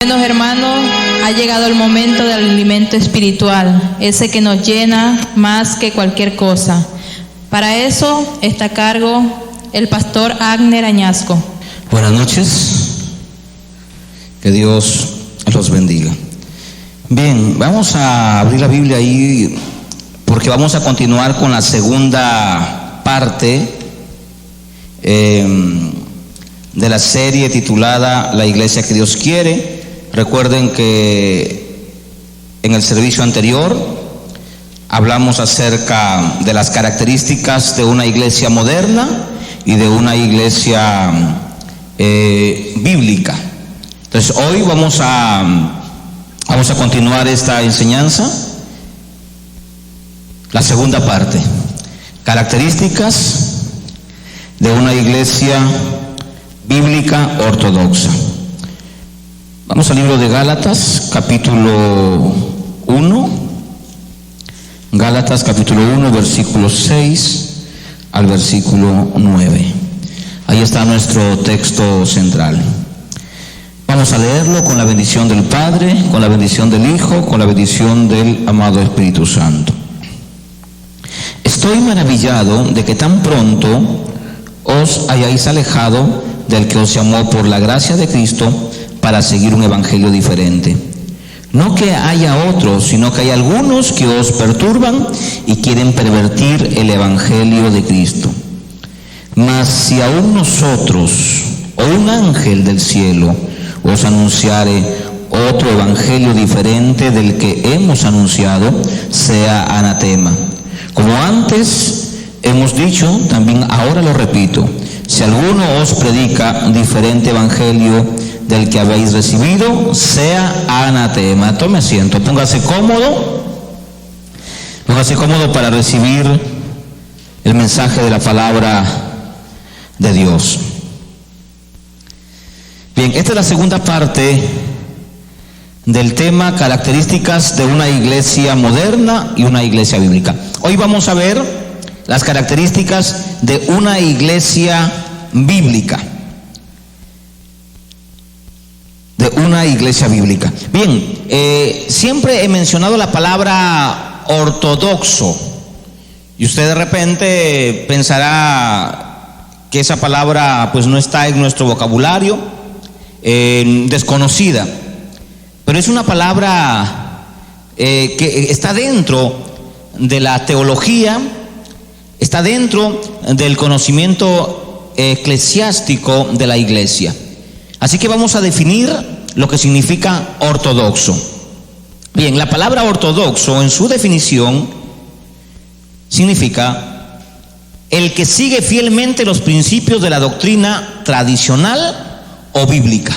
Buenos hermanos, ha llegado el momento del alimento espiritual, ese que nos llena más que cualquier cosa. Para eso está a cargo el pastor Agner Añasco. Buenas noches, que Dios los bendiga. Bien, vamos a abrir la Biblia ahí porque vamos a continuar con la segunda parte de la serie titulada La Iglesia que Dios quiere. Recuerden que en el servicio anterior hablamos acerca de las características de una iglesia moderna y de una iglesia bíblica. Entonces hoy vamos a continuar esta enseñanza, la segunda parte, características de una iglesia bíblica ortodoxa. Vamos al libro de Gálatas, capítulo 1. Gálatas, capítulo 1, versículo 6 al versículo 9. Ahí está nuestro texto central. Vamos a leerlo con la bendición del Padre, con la bendición del Hijo, con la bendición del amado Espíritu Santo. Estoy maravillado de que tan pronto os hayáis alejado del que os llamó por la gracia de Cristo para seguir un evangelio diferente. No que haya otros, sino que hay algunos que os perturban y quieren pervertir el evangelio de Cristo. Mas si aún nosotros o un ángel del cielo os anunciare otro evangelio diferente del que hemos anunciado, sea anatema. Como antes hemos dicho, también ahora lo repito: si alguno os predica un diferente evangelio del que habéis recibido, sea anatema. Tome asiento, póngase cómodo para recibir el mensaje de la palabra de Dios. Bien, esta es la segunda parte del tema características de una iglesia moderna y una iglesia bíblica. Hoy vamos a ver las características de una iglesia bíblica. Bien, siempre he mencionado la palabra ortodoxo y usted de repente pensará que esa palabra pues no está en nuestro vocabulario, desconocida, pero es una palabra que está dentro de la teología, está dentro del conocimiento eclesiástico de la iglesia. Así que vamos a definir lo que significa ortodoxo. Bien, la palabra ortodoxo en su definición significa el que sigue fielmente los principios de la doctrina tradicional o bíblica,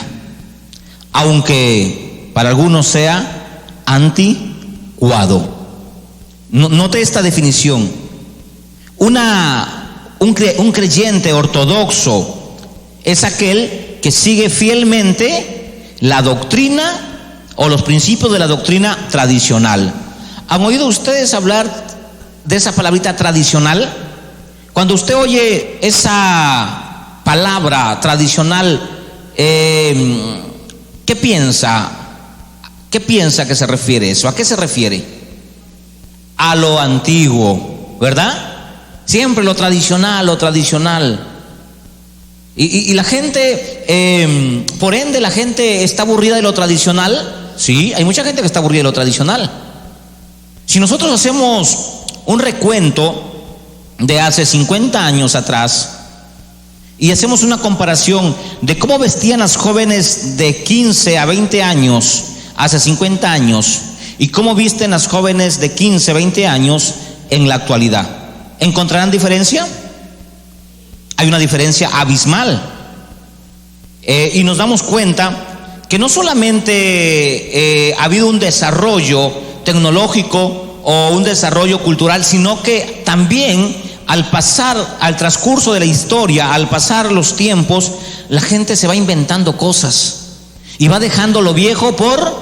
aunque para algunos sea anticuado. Note esta definición. Un creyente ortodoxo es aquel que sigue fielmente la doctrina o los principios de la doctrina tradicional. ¿Han oído ustedes hablar de esa palabrita tradicional? Cuando usted oye esa palabra tradicional, ¿qué piensa? ¿Qué piensa que se refiere eso? ¿A qué se refiere? A lo antiguo, ¿verdad? Siempre lo tradicional. Y la gente, por ende, la gente está aburrida de lo tradicional. Sí, hay mucha gente que está aburrida de lo tradicional. Si nosotros hacemos un recuento de hace 50 años atrás y hacemos una comparación de cómo vestían las jóvenes de 15 a 20 años hace 50 años y cómo visten las jóvenes de 15 a 20 años en la actualidad, ¿encontrarán diferencia? Hay una diferencia abismal, y nos damos cuenta que no solamente ha habido un desarrollo tecnológico o un desarrollo cultural, sino que también al transcurso de la historia, al pasar los tiempos, la gente se va inventando cosas y va dejando lo viejo por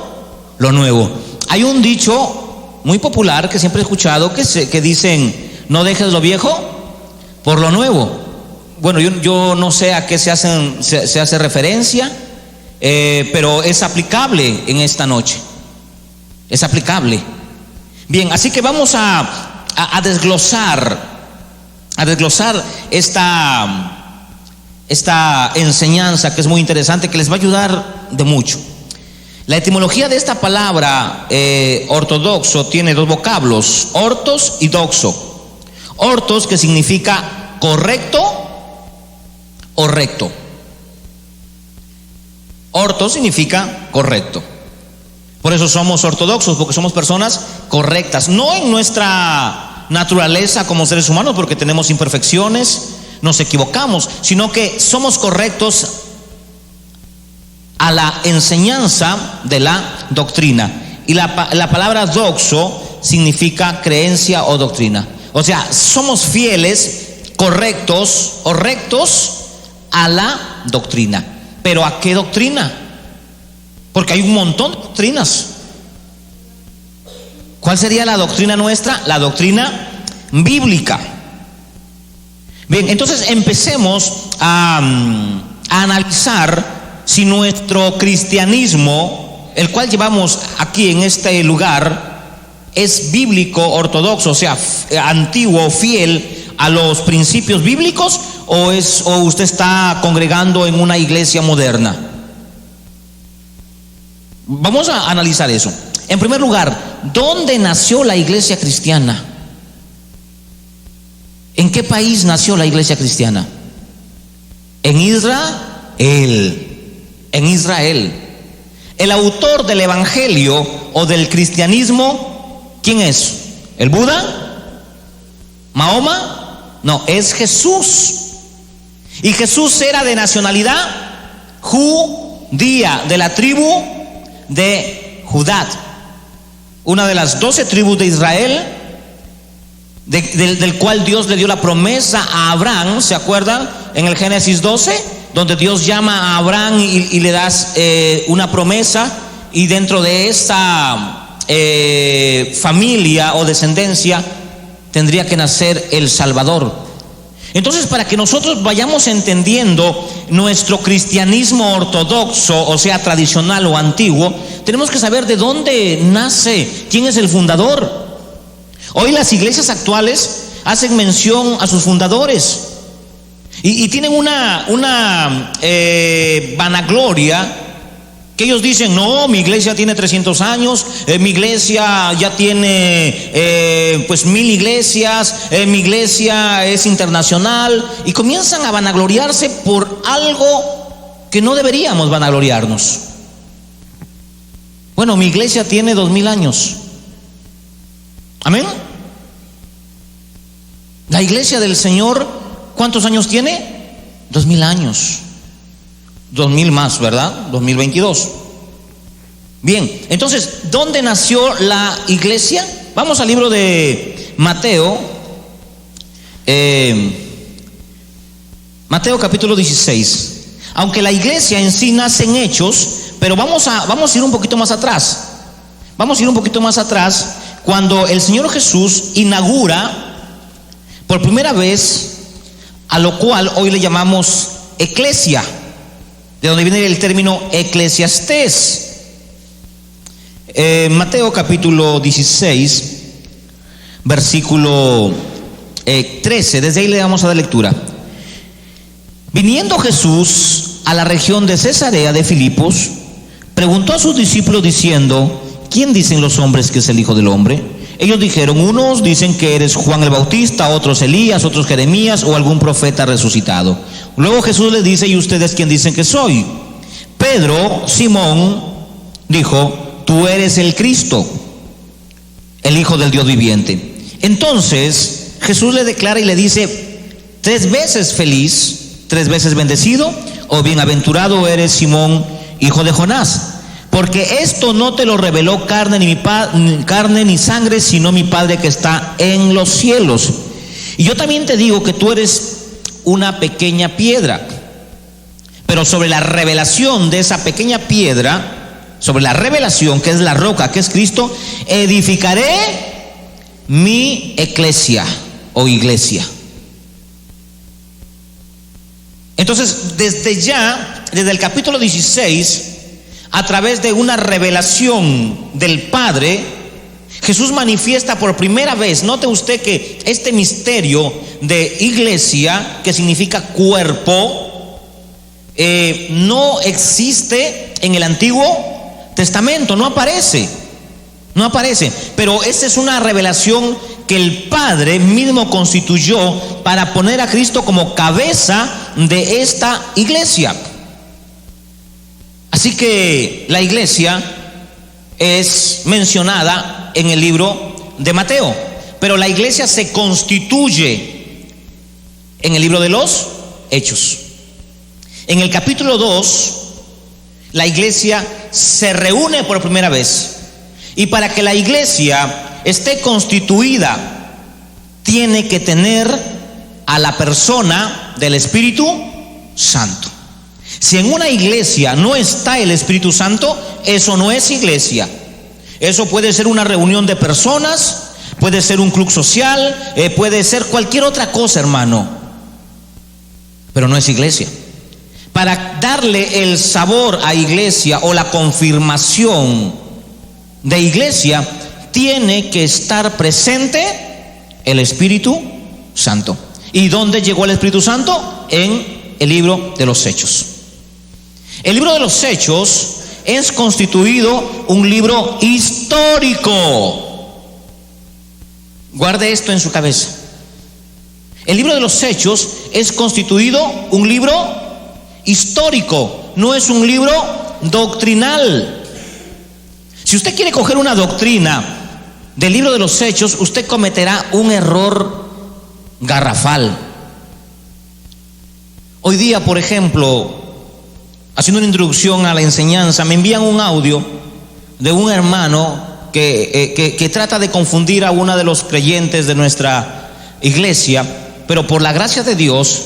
lo nuevo. Hay un dicho muy popular que siempre he escuchado que dicen: no dejes lo viejo por lo nuevo. Bueno, yo no sé a qué se hace referencia, pero es aplicable en esta noche. Es aplicable. Bien, así que vamos a desglosar esta enseñanza, que es muy interesante, que les va a ayudar de mucho. La etimología de esta palabra ortodoxo tiene dos vocablos, ortos y doxo. Ortos, que significa correcto o recto. Ortos significa correcto. Por eso somos ortodoxos, porque somos personas correctas, no en nuestra naturaleza como seres humanos, porque tenemos imperfecciones, nos equivocamos, sino que somos correctos a la enseñanza de la doctrina. Y la palabra doxo significa creencia o doctrina. O sea, somos fieles, correctos o rectos a la doctrina. ¿Pero a qué doctrina? Porque hay un montón de doctrinas. ¿Cuál sería la doctrina nuestra? La doctrina bíblica. Bien, entonces empecemos a analizar si nuestro cristianismo, el cual llevamos aquí en este lugar, es bíblico, ortodoxo, o sea, antiguo, fiel a los principios bíblicos, o usted está congregando en una iglesia moderna. Vamos a analizar eso. En primer lugar, ¿dónde nació la iglesia cristiana? ¿En qué país nació la iglesia cristiana? En Israel. En Israel. El autor del evangelio o del cristianismo, ¿quién es? ¿El Buda? ¿Mahoma? No, es Jesús. Y Jesús era de nacionalidad judía, de la tribu de Judá, una de las 12 tribus de Israel, del cual Dios le dio la promesa a Abraham. ¿Se acuerdan? En el Génesis 12, donde Dios llama a Abraham y le das una promesa, y dentro de esa familia o descendencia tendría que nacer el Salvador. Entonces, para que nosotros vayamos entendiendo nuestro cristianismo ortodoxo, o sea, tradicional o antiguo, tenemos que saber de dónde nace, quién es el fundador. Hoy las iglesias actuales hacen mención a sus fundadores y tienen una vanagloria, que ellos dicen: no, mi iglesia tiene 300 años, mi iglesia ya tiene 1000 iglesias, mi iglesia es internacional, y comienzan a vanagloriarse por algo que no deberíamos vanagloriarnos. Bueno, mi iglesia tiene 2000 años. Amén. La iglesia del Señor, ¿cuántos años tiene? 2000 años. 2000 más, ¿verdad? 2022. Bien, entonces, ¿dónde nació la iglesia? Vamos al libro de Mateo. Mateo capítulo 16. Aunque la iglesia en sí nace en Hechos, pero vamos a ir un poquito más atrás. Vamos a ir un poquito más atrás, cuando el Señor Jesús inaugura por primera vez a lo cual hoy le llamamos eclesia, de donde viene el término eclesiastés. Mateo capítulo 16, versículo 13, desde ahí le vamos a dar lectura. Viniendo Jesús a la región de Cesarea de Filipos, preguntó a sus discípulos diciendo: ¿quién dicen los hombres que es el Hijo del Hombre? Ellos dijeron: unos dicen que eres Juan el Bautista, otros Elías, otros Jeremías o algún profeta resucitado. Luego Jesús les dice: ¿y ustedes quién dicen que soy? Pedro, Simón, dijo: tú eres el Cristo, el Hijo del Dios viviente. Entonces Jesús le declara y le dice: 3 veces feliz, 3 veces bendecido o bienaventurado eres, Simón, hijo de Jonás, porque esto no te lo reveló carne ni sangre, sino mi Padre que está en los cielos. Y yo también te digo que tú eres una pequeña piedra, pero sobre la revelación de esa pequeña piedra, sobre la revelación que es la roca, que es Cristo, edificaré mi eclesia o iglesia. Entonces, desde el capítulo 16, a través de una revelación del Padre, Jesús manifiesta por primera vez, note usted que este misterio de iglesia, que significa cuerpo, no existe en el Antiguo Testamento, no aparece, pero esta es una revelación que el Padre mismo constituyó para poner a Cristo como cabeza de esta iglesia. Así que la iglesia es mencionada en el libro de Mateo, pero la iglesia se constituye en el libro de los Hechos. En el capítulo 2, la iglesia se reúne por primera vez, y para que la iglesia esté constituida, tiene que tener a la persona del Espíritu Santo. Si en una iglesia no está el Espíritu Santo, eso no es iglesia. Eso puede ser una reunión de personas, puede ser un club social, puede ser cualquier otra cosa, hermano, pero no es iglesia. Para darle el sabor a iglesia o la confirmación de iglesia, tiene que estar presente el Espíritu Santo. ¿Y dónde llegó el Espíritu Santo? En el libro de los Hechos. El libro de los Hechos es constituido un libro histórico. Guarde esto en su cabeza. El libro de los Hechos es constituido un libro histórico, no es un libro doctrinal. Si usted quiere coger una doctrina del libro de los Hechos, usted cometerá un error garrafal. Hoy día, por ejemplo, haciendo una introducción a la enseñanza, me envían un audio de un hermano que trata de confundir a uno de los creyentes de nuestra iglesia, pero por la gracia de Dios,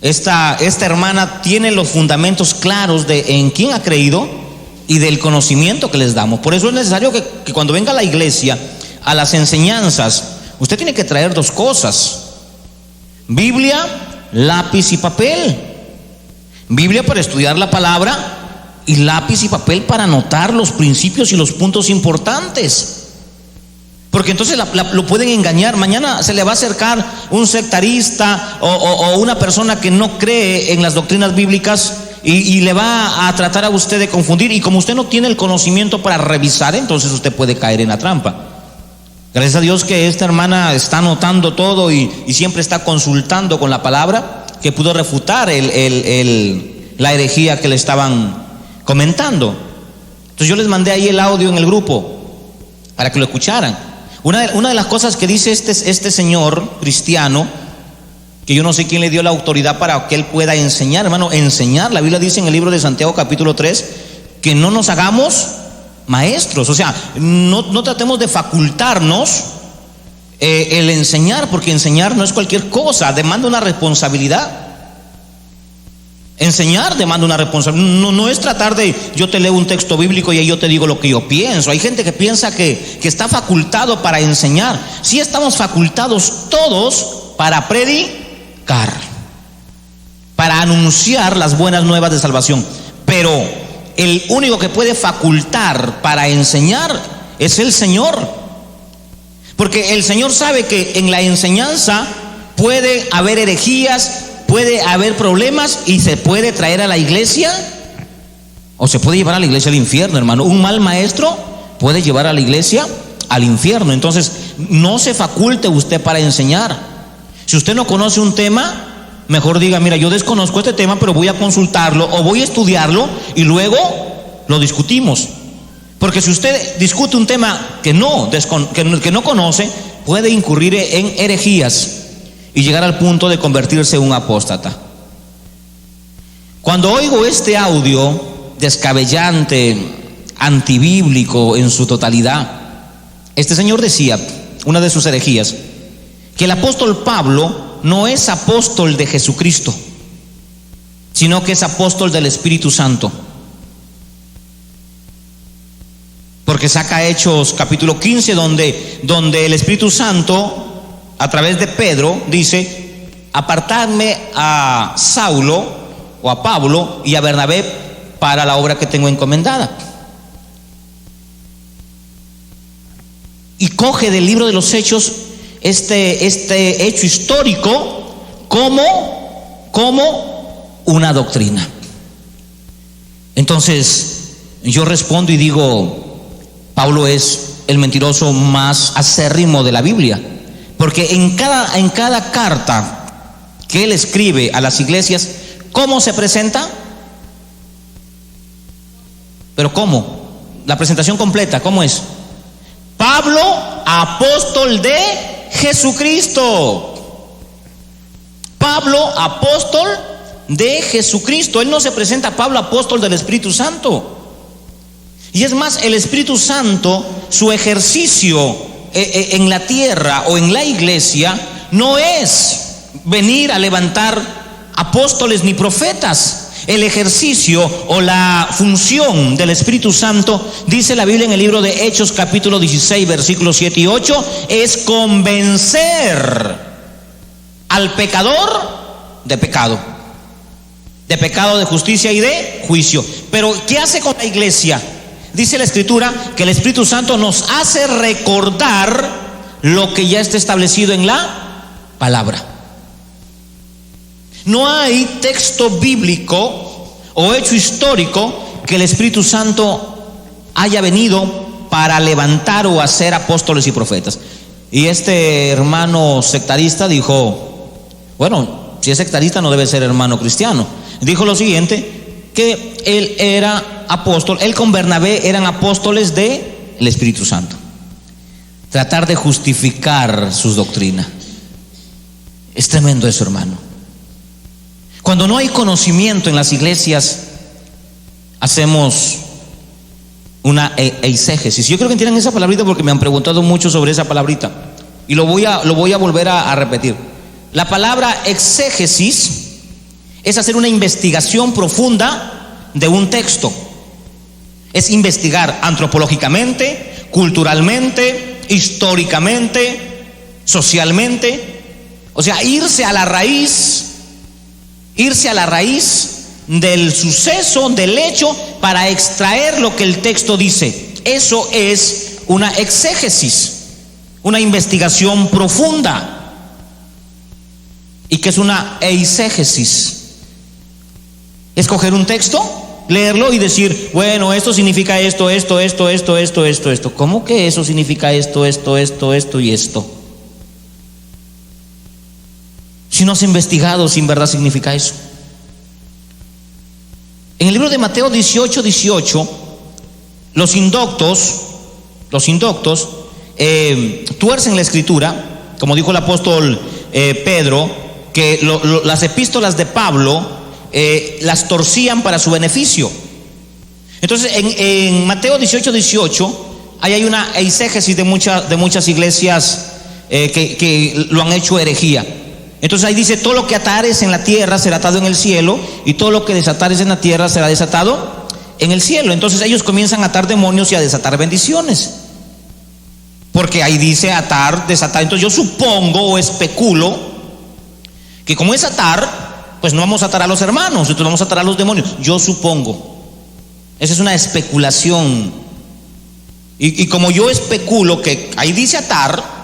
esta hermana tiene los fundamentos claros de en quién ha creído y del conocimiento que les damos. Por eso es necesario que cuando venga a la iglesia, a las enseñanzas, usted tiene que traer dos cosas: Biblia, lápiz y papel. Biblia para estudiar la palabra y lápiz y papel para anotar los principios y los puntos importantes. Porque entonces lo pueden engañar. Mañana se le va a acercar un sectarista o una persona que no cree en las doctrinas bíblicas y le va a tratar a usted de confundir. Y como usted no tiene el conocimiento para revisar, entonces usted puede caer en la trampa. Gracias a Dios que esta hermana está anotando todo y siempre está consultando con la palabra, que pudo refutar la herejía que le estaban comentando. Entonces yo les mandé ahí el audio en el grupo para que lo escucharan. Una de las cosas que dice este señor cristiano, que yo no sé quién le dio la autoridad para que él pueda enseñar, hermano, enseñar. La Biblia dice en el libro de Santiago capítulo 3 que no nos hagamos maestros, o sea, no tratemos de facultarnos el enseñar, porque enseñar no es cualquier cosa, demanda una responsabilidad. Enseñar demanda una responsabilidad. No es tratar de, yo te leo un texto bíblico y ahí yo te digo lo que yo pienso. Hay gente que piensa que está facultado para enseñar. Sí, estamos facultados todos para predicar, para anunciar las buenas nuevas de salvación, pero el único que puede facultar para enseñar es el Señor. Porque el Señor sabe que en la enseñanza puede haber herejías, puede haber problemas y se puede traer a la iglesia, o se puede llevar a la iglesia al infierno, hermano. Un mal maestro puede llevar a la iglesia al infierno. Entonces, no se faculte usted para enseñar. Si usted no conoce un tema, mejor diga: mira, yo desconozco este tema, pero voy a consultarlo o voy a estudiarlo y luego lo discutimos. Porque si usted discute un tema que no conoce, puede incurrir en herejías y llegar al punto de convertirse en un apóstata. Cuando oigo este audio descabellante, antibíblico en su totalidad, este señor decía, una de sus herejías, que el apóstol Pablo no es apóstol de Jesucristo, sino que es apóstol del Espíritu Santo. Porque saca Hechos capítulo 15, donde el Espíritu Santo, a través de Pedro, dice: apartadme a Saulo o a Pablo y a Bernabé para la obra que tengo encomendada. Y coge del libro de los Hechos este hecho histórico como una doctrina. Entonces yo respondo y digo, Pablo es el mentiroso más acérrimo de la Biblia, porque en cada carta que él escribe a las iglesias, ¿cómo se presenta? Pero ¿cómo? La presentación completa, ¿cómo es? Pablo, apóstol de Jesucristo. Pablo, apóstol de Jesucristo. Él no se presenta Pablo, apóstol del Espíritu Santo. Y es más, el Espíritu Santo, su ejercicio en la tierra o en la iglesia, no es venir a levantar apóstoles ni profetas. El ejercicio o la función del Espíritu Santo, dice la Biblia en el libro de Hechos capítulo 16 versículos 7 y 8, es convencer al pecador de pecado, de justicia y de juicio. Pero ¿qué hace con la iglesia? Dice la Escritura que el Espíritu Santo nos hace recordar lo que ya está establecido en la palabra. No hay texto bíblico o hecho histórico que el Espíritu Santo haya venido para levantar o hacer apóstoles y profetas. Y este hermano sectarista dijo, bueno, si es sectarista no debe ser hermano cristiano. Dijo lo siguiente, que él era apóstol, él con Bernabé eran apóstoles del Espíritu Santo. Tratar de justificar sus doctrinas. Es tremendo eso, hermano. Cuando no hay conocimiento en las iglesias, hacemos una eisegesis. Yo creo que entienden esa palabrita porque me han preguntado mucho sobre esa palabrita. Y lo voy a volver a repetir. La palabra exégesis es hacer una investigación profunda de un texto. Es investigar antropológicamente, culturalmente, históricamente, socialmente. O sea, irse a la raíz del suceso, del hecho, para extraer lo que el texto dice. Eso es una exégesis, una investigación profunda. ¿Y qué es una eisegesis? Es coger un texto, leerlo y decir, bueno, esto significa esto. ¿Cómo que eso significa esto y esto? Si no has investigado si en verdad significa eso. En el libro de Mateo 18, los indoctos tuercen la escritura, como dijo el apóstol Pedro, que las epístolas de Pablo las torcían para su beneficio. Entonces en Mateo 18 ahí hay una eisegesis de muchas iglesias que lo han hecho herejía. Entonces ahí dice, todo lo que atares en la tierra será atado en el cielo, y todo lo que desatares en la tierra será desatado en el cielo. Entonces ellos comienzan a atar demonios y a desatar bendiciones, porque ahí dice atar, desatar. Entonces yo supongo o especulo que como es atar, pues no vamos a atar a los hermanos, entonces vamos a atar a los demonios. Yo supongo. Esa es una especulación. Y como yo especulo que ahí dice atar,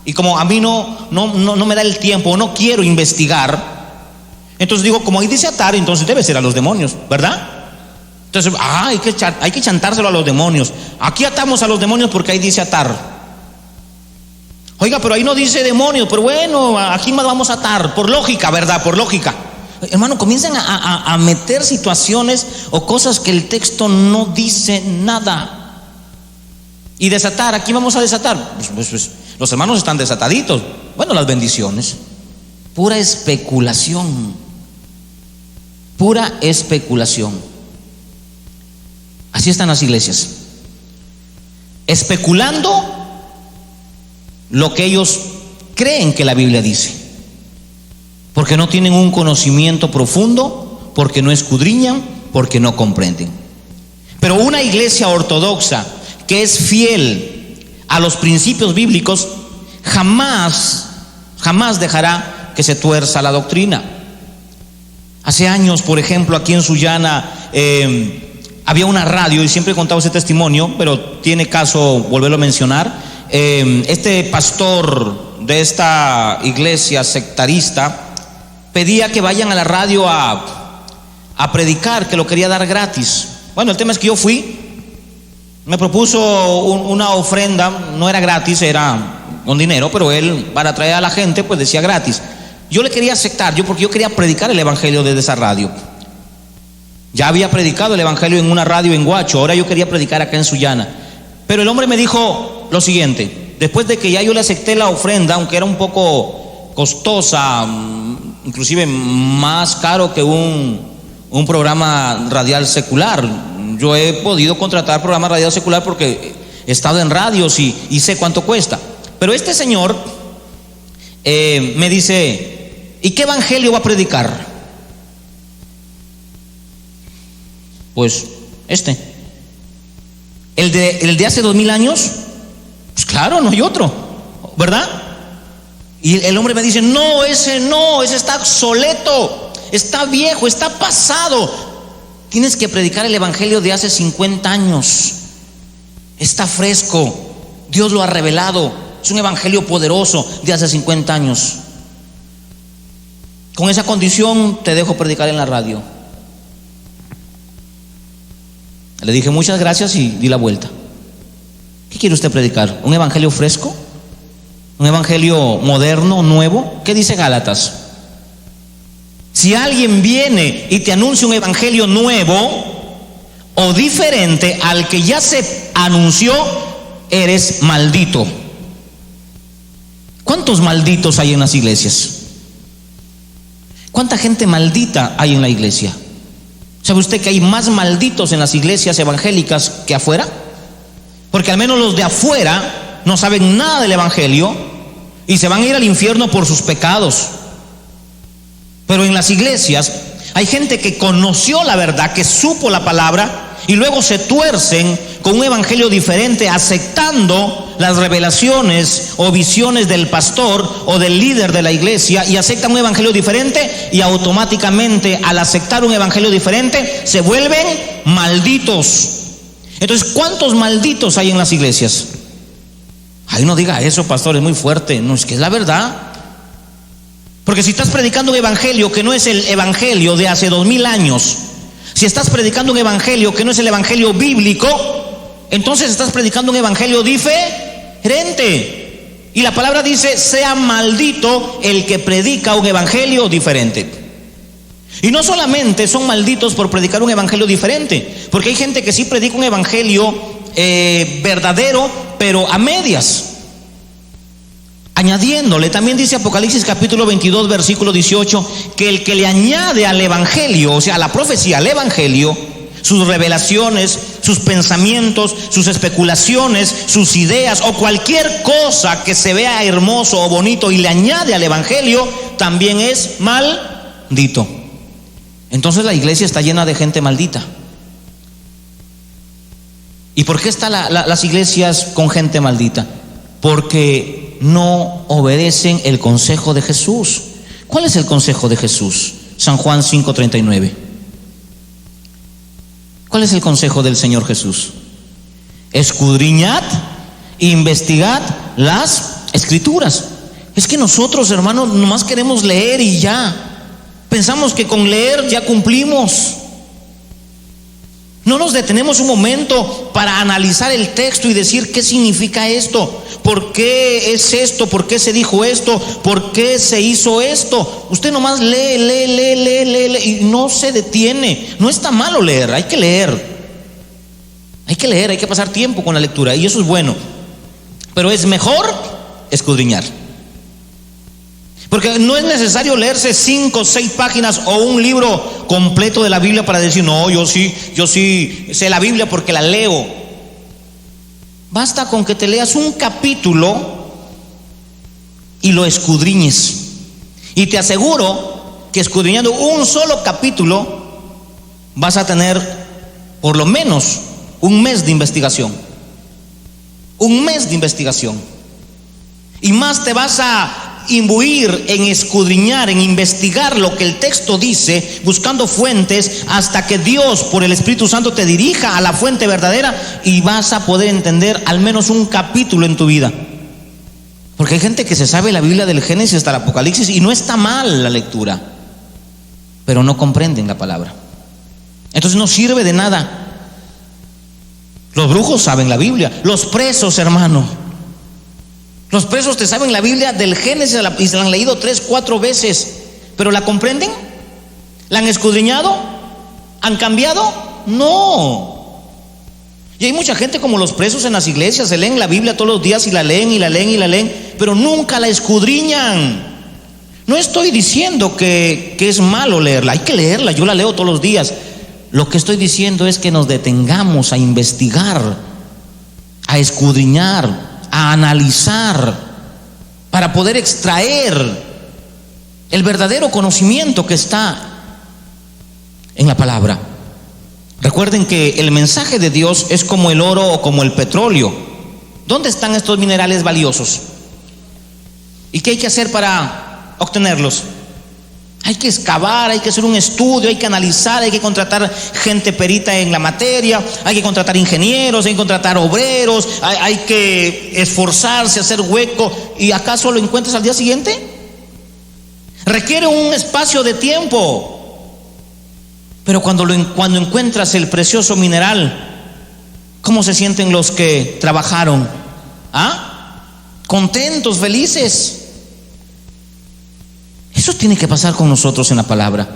y como a mí no me da el tiempo, o no quiero investigar, entonces digo, como ahí dice atar, entonces debe ser a los demonios, ¿verdad? Entonces, hay que chantárselo a los demonios. Aquí atamos a los demonios porque ahí dice atar. Oiga, pero ahí no dice demonios, pero bueno, aquí más vamos a atar, por lógica, ¿verdad? Por lógica. Hermano, comienzan a meter situaciones o cosas que el texto no dice nada. Y desatar, aquí vamos a desatar. Pues, los hermanos están desataditos. Bueno, las bendiciones. Pura especulación. Pura especulación. Así están las iglesias. Especulando lo que ellos creen que la Biblia dice. Porque no tienen un conocimiento profundo, porque no escudriñan, porque no comprenden. Pero una iglesia ortodoxa que es fiel a los principios bíblicos jamás dejará que se tuerza la doctrina. Hace años, por ejemplo, aquí en Sullana había una radio, y siempre he contado ese testimonio, pero tiene caso volverlo a mencionar. Este pastor de esta iglesia sectarista pedía que vayan a la radio a predicar, que lo quería dar gratis. Bueno, el tema es que yo fui, me propuso una ofrenda, no era gratis, era con dinero, pero él, para atraer a la gente, pues decía gratis. Yo le quería aceptar, porque yo quería predicar el evangelio desde esa radio. Ya había predicado el evangelio en una radio en Guacho, ahora yo quería predicar acá en Sullana. Pero el hombre me dijo lo siguiente: después de que ya yo le acepté la ofrenda, aunque era un poco costosa, inclusive más caro que un programa radial secular. Yo he podido contratar programas radial secular porque he estado en radios y sé cuánto cuesta. Pero este señor me dice: ¿y qué evangelio va a predicar? Pues el de hace 2000 años. Pues claro, no hay otro, ¿verdad? Y el hombre me dice: no, ese está obsoleto, está viejo, está pasado. Tienes que predicar el evangelio de hace 50 años. Está fresco, Dios lo ha revelado. Es un evangelio poderoso de hace 50 años. Con esa condición te dejo predicar en la radio. Le dije muchas gracias y di la vuelta. ¿Qué quiere usted predicar? ¿Un evangelio fresco? ¿Un evangelio moderno, nuevo? ¿Qué dice Gálatas? Si alguien viene y te anuncia un evangelio nuevo o diferente al que ya se anunció, eres maldito. ¿Cuántos malditos hay en las iglesias? ¿Cuánta gente maldita hay en la iglesia? ¿Sabe usted que hay más malditos en las iglesias evangélicas que afuera? Porque al menos los de afuera no saben nada del evangelio y se van a ir al infierno por sus pecados. Pero en las iglesias hay gente que conoció la verdad, que supo la palabra, y luego se tuercen con un evangelio diferente, aceptando las revelaciones o visiones del pastor o del líder de la iglesia, y aceptan un evangelio diferente, y automáticamente al aceptar un evangelio diferente se vuelven malditos. Entonces, ¿cuántos malditos hay en las iglesias? Ay, no diga eso, pastor, es muy fuerte. No, es que es la verdad. Porque si estás predicando un evangelio que no es el evangelio de hace 2000 años, si estás predicando un evangelio que no es el evangelio bíblico, entonces estás predicando un evangelio diferente. Y la palabra dice: sea maldito el que predica un evangelio diferente. Y no solamente son malditos por predicar un evangelio diferente, porque hay gente que sí predica un evangelio verdadero, pero a medias, añadiéndole. También dice Apocalipsis capítulo 22 versículo 18 que el que le añade al evangelio, o sea, a la profecía, al evangelio, sus revelaciones, sus pensamientos, sus especulaciones, sus ideas o cualquier cosa que se vea hermoso o bonito y le añade al evangelio, también es maldito. Entonces la iglesia está llena de gente maldita. ¿Y por qué están las iglesias con gente maldita? Porque no obedecen el consejo de Jesús. ¿Cuál es el consejo de Jesús? San Juan 5:39. ¿Cuál es el consejo del Señor Jesús? Escudriñad, investigad las escrituras. Es que nosotros, hermanos, nomás queremos leer y ya. Pensamos que con leer ya cumplimos. No nos detenemos un momento para analizar el texto y decir: ¿qué significa esto? ¿Por qué es esto? ¿Por qué se dijo esto? ¿Por qué se hizo esto? Usted nomás lee y no se detiene. No está malo leer, hay que leer. Hay que pasar tiempo con la lectura, y eso es bueno. Pero es mejor escudriñar. Porque no es necesario leerse 5 o 6 páginas o un libro completo de la Biblia para decir: no, yo sí sé la Biblia porque la leo. Basta con que te leas un capítulo y lo escudriñes. Y te aseguro que escudriñando un solo capítulo vas a tener por lo menos un mes de investigación. Un mes de investigación. Y más te vas a imbuir, en escudriñar, en investigar lo que el texto dice, buscando fuentes, hasta que Dios por el Espíritu Santo te dirija a la fuente verdadera y vas a poder entender al menos un capítulo en tu vida. Porque hay gente que se sabe la Biblia del Génesis hasta el Apocalipsis y no está mal la lectura, pero no comprenden la palabra. Entonces no sirve de nada. Los brujos saben la Biblia, los presos, hermano. Los presos te saben la Biblia del Génesis y se la han leído 3, 4 veces, pero ¿la comprenden? ¿La han escudriñado? ¿Han cambiado? No. Y hay mucha gente como los presos en las iglesias, se leen la Biblia todos los días y la leen y la leen y la leen, pero nunca la escudriñan. No estoy diciendo que es malo leerla, hay que leerla, yo la leo todos los días. Lo que estoy diciendo es que nos detengamos a investigar, a escudriñar, a analizar, para poder extraer el verdadero conocimiento que está en la palabra. Recuerden que el mensaje de Dios es como el oro o como el petróleo. ¿Dónde están estos minerales valiosos? ¿Y qué hay que hacer para obtenerlos? Hay que excavar, hay que hacer un estudio, hay que analizar, hay que contratar gente perita en la materia, hay que contratar ingenieros, hay que contratar obreros, hay que esforzarse, hacer hueco. ¿Y acaso lo encuentras al día siguiente? Requiere un espacio de tiempo. Pero cuando encuentras el precioso mineral, ¿cómo se sienten los que trabajaron? Contentos, felices. Eso tiene que pasar con nosotros en la palabra.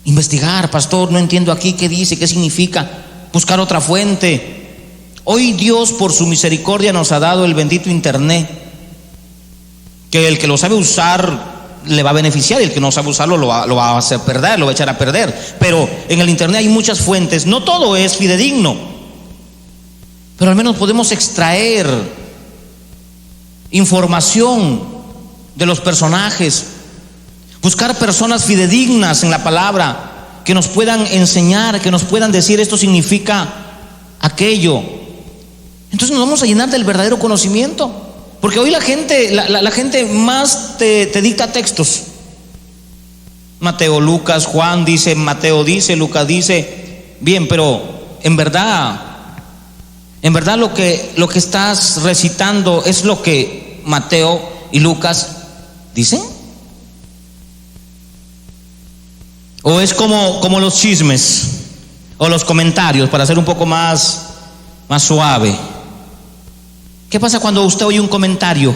Investigar, pastor, no entiendo aquí qué dice, qué significa. Buscar otra fuente. Hoy Dios por su misericordia nos ha dado el bendito internet, que el que lo sabe usar le va a beneficiar, y el que no sabe usarlo lo va a hacer perder, lo va a echar a perder. Pero en el internet hay muchas fuentes, no todo es fidedigno, pero al menos podemos extraer información de los personajes, buscar personas fidedignas en la palabra que nos puedan enseñar, que nos puedan decir esto significa aquello. Entonces nos vamos a llenar del verdadero conocimiento. Porque hoy la gente más te dicta textos. Mateo, Lucas, Juan dice, Mateo dice, Lucas dice. Bien, pero en verdad lo que estás recitando es lo que Mateo y Lucas dicen. O es como los chismes o los comentarios, para ser un poco más suave. ¿Qué pasa cuando usted oye un comentario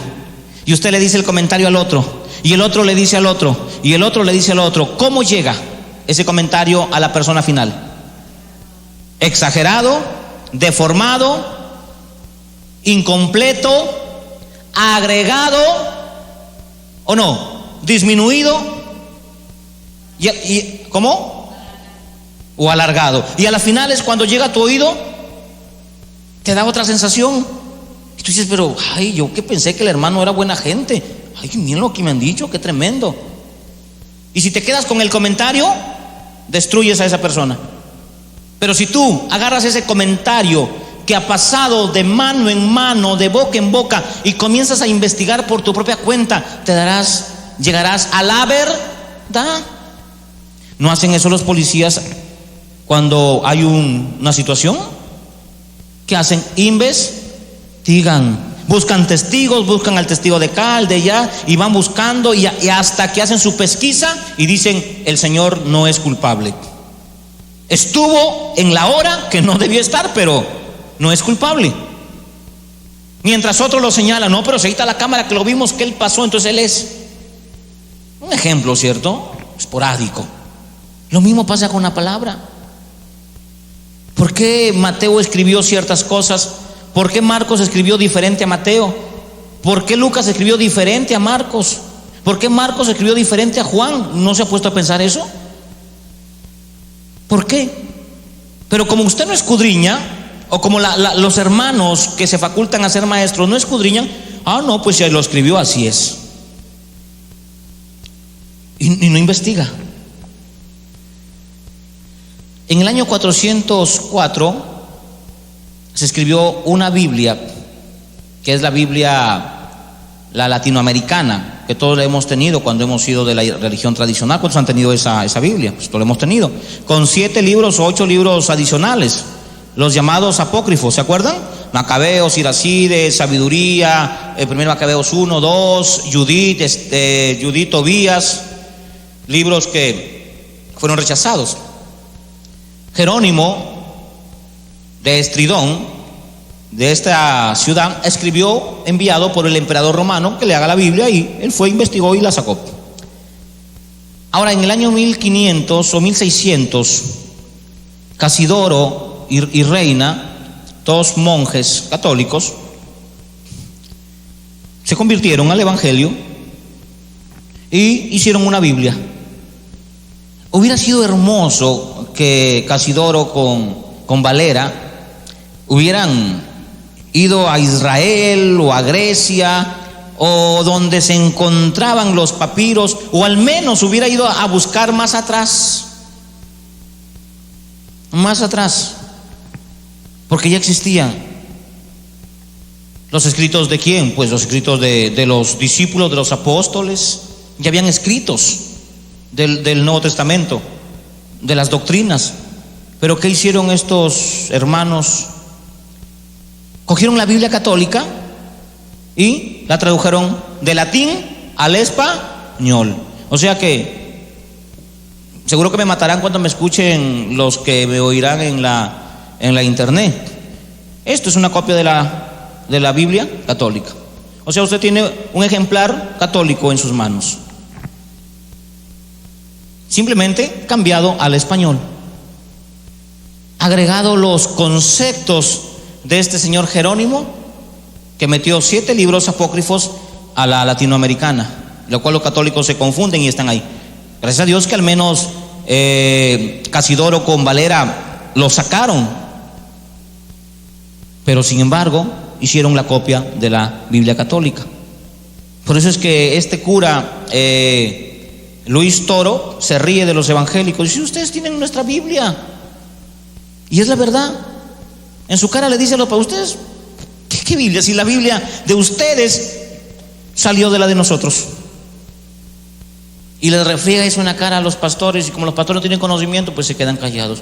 y usted le dice el comentario al otro, y el otro le dice al otro, y el otro le dice al otro? ¿Cómo llega ese comentario a la persona final? Exagerado, deformado, incompleto, agregado o no, disminuido, ¿cómo? O alargado. Y a la final es cuando llega a tu oído, te da otra sensación. Tú dices, pero yo que pensé que el hermano era buena gente. Miren lo que me han dicho, qué tremendo. Y si te quedas con el comentario, destruyes a esa persona. Pero si tú agarras ese comentario que ha pasado de mano en mano, de boca en boca, y comienzas a investigar por tu propia cuenta, llegarás a la verdad. ¿No hacen eso los policías cuando hay una situación? ¿Qué hacen? Buscan testigos, buscan al testigo de acá, al de allá, y van buscando y hasta que hacen su pesquisa y dicen, el señor no es culpable. Estuvo en la hora que no debió estar, pero no es culpable. Mientras otros lo señalan, no, pero si ahí está la cámara que lo vimos que él pasó, entonces él es. Un ejemplo, ¿cierto? Esporádico. Lo mismo pasa con la palabra. ¿Por qué Mateo escribió ciertas cosas? ¿Por qué Marcos escribió diferente a Mateo? ¿Por qué Lucas escribió diferente a Marcos? ¿Por qué Marcos escribió diferente a Juan? ¿No se ha puesto a pensar eso? ¿Por qué? Pero como usted no escudriña, o como los hermanos que se facultan a ser maestros no escudriñan, no, pues si lo escribió así es. Y no investiga. En el año 404 se escribió una Biblia, que es la Biblia la latinoamericana, que todos la hemos tenido cuando hemos sido de la religión tradicional. ¿Cuántos han tenido esa Biblia? Pues todos la hemos tenido, con 7 libros o 8 libros adicionales, los llamados apócrifos, ¿se acuerdan? Macabeos, Iracides, Sabiduría, el primer Macabeos 1, 2, Judith, Tobías, libros que fueron rechazados. Jerónimo de Estridón, de esta ciudad, escribió, enviado por el emperador romano, que le haga la Biblia, y él fue, investigó y la sacó. Ahora, en el año 1500 o 1600, Casidoro y Reina, todos monjes católicos, se convirtieron al evangelio y hicieron una Biblia. Hubiera sido hermoso que Casidoro con Valera hubieran ido a Israel o a Grecia, o donde se encontraban los papiros, o al menos hubiera ido a buscar más atrás, porque ya existían. ¿Los escritos de quién? Pues los escritos de los discípulos, de los apóstoles. Ya habían escritos del Nuevo Testamento, de las doctrinas. Pero ¿qué hicieron estos hermanos? Cogieron la Biblia católica y la tradujeron de latín al español. O sea que seguro que me matarán cuando me escuchen los que me oirán en la internet. Esto es una copia de la Biblia católica. O sea, usted tiene un ejemplar católico en sus manos, simplemente cambiado al español, agregado los conceptos de este señor Jerónimo, que metió 7 libros apócrifos a la latinoamericana, lo cual los católicos se confunden y están ahí. Gracias a Dios que al menos Casidoro con Valera lo sacaron, pero sin embargo hicieron la copia de la Biblia católica. Por eso es que este cura Luis Toro se ríe de los evangélicos y dice: ustedes tienen nuestra Biblia, y es la verdad. En su cara le dice a los padres: ustedes, ¿qué Biblia? Si la Biblia de ustedes salió de la de nosotros. Y les refriega eso en la cara a los pastores, y como los pastores no tienen conocimiento, pues se quedan callados.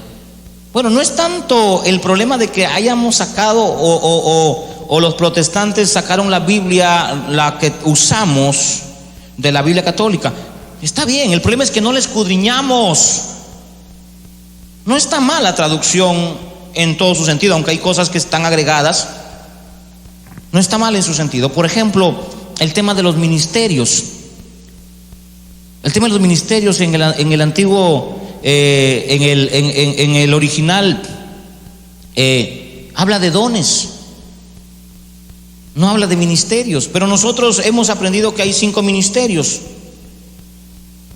Bueno, no es tanto el problema de que hayamos sacado o los protestantes sacaron la Biblia, la que usamos, de la Biblia católica. Está bien, el problema es que no la escudriñamos. No está mal la traducción en todo su sentido, aunque hay cosas que están agregadas. No está mal en su sentido. Por ejemplo, el tema de los ministerios. El tema de los ministerios en el antiguo, en el original, habla de dones, no habla de ministerios. Pero nosotros hemos aprendido que hay 5 ministerios.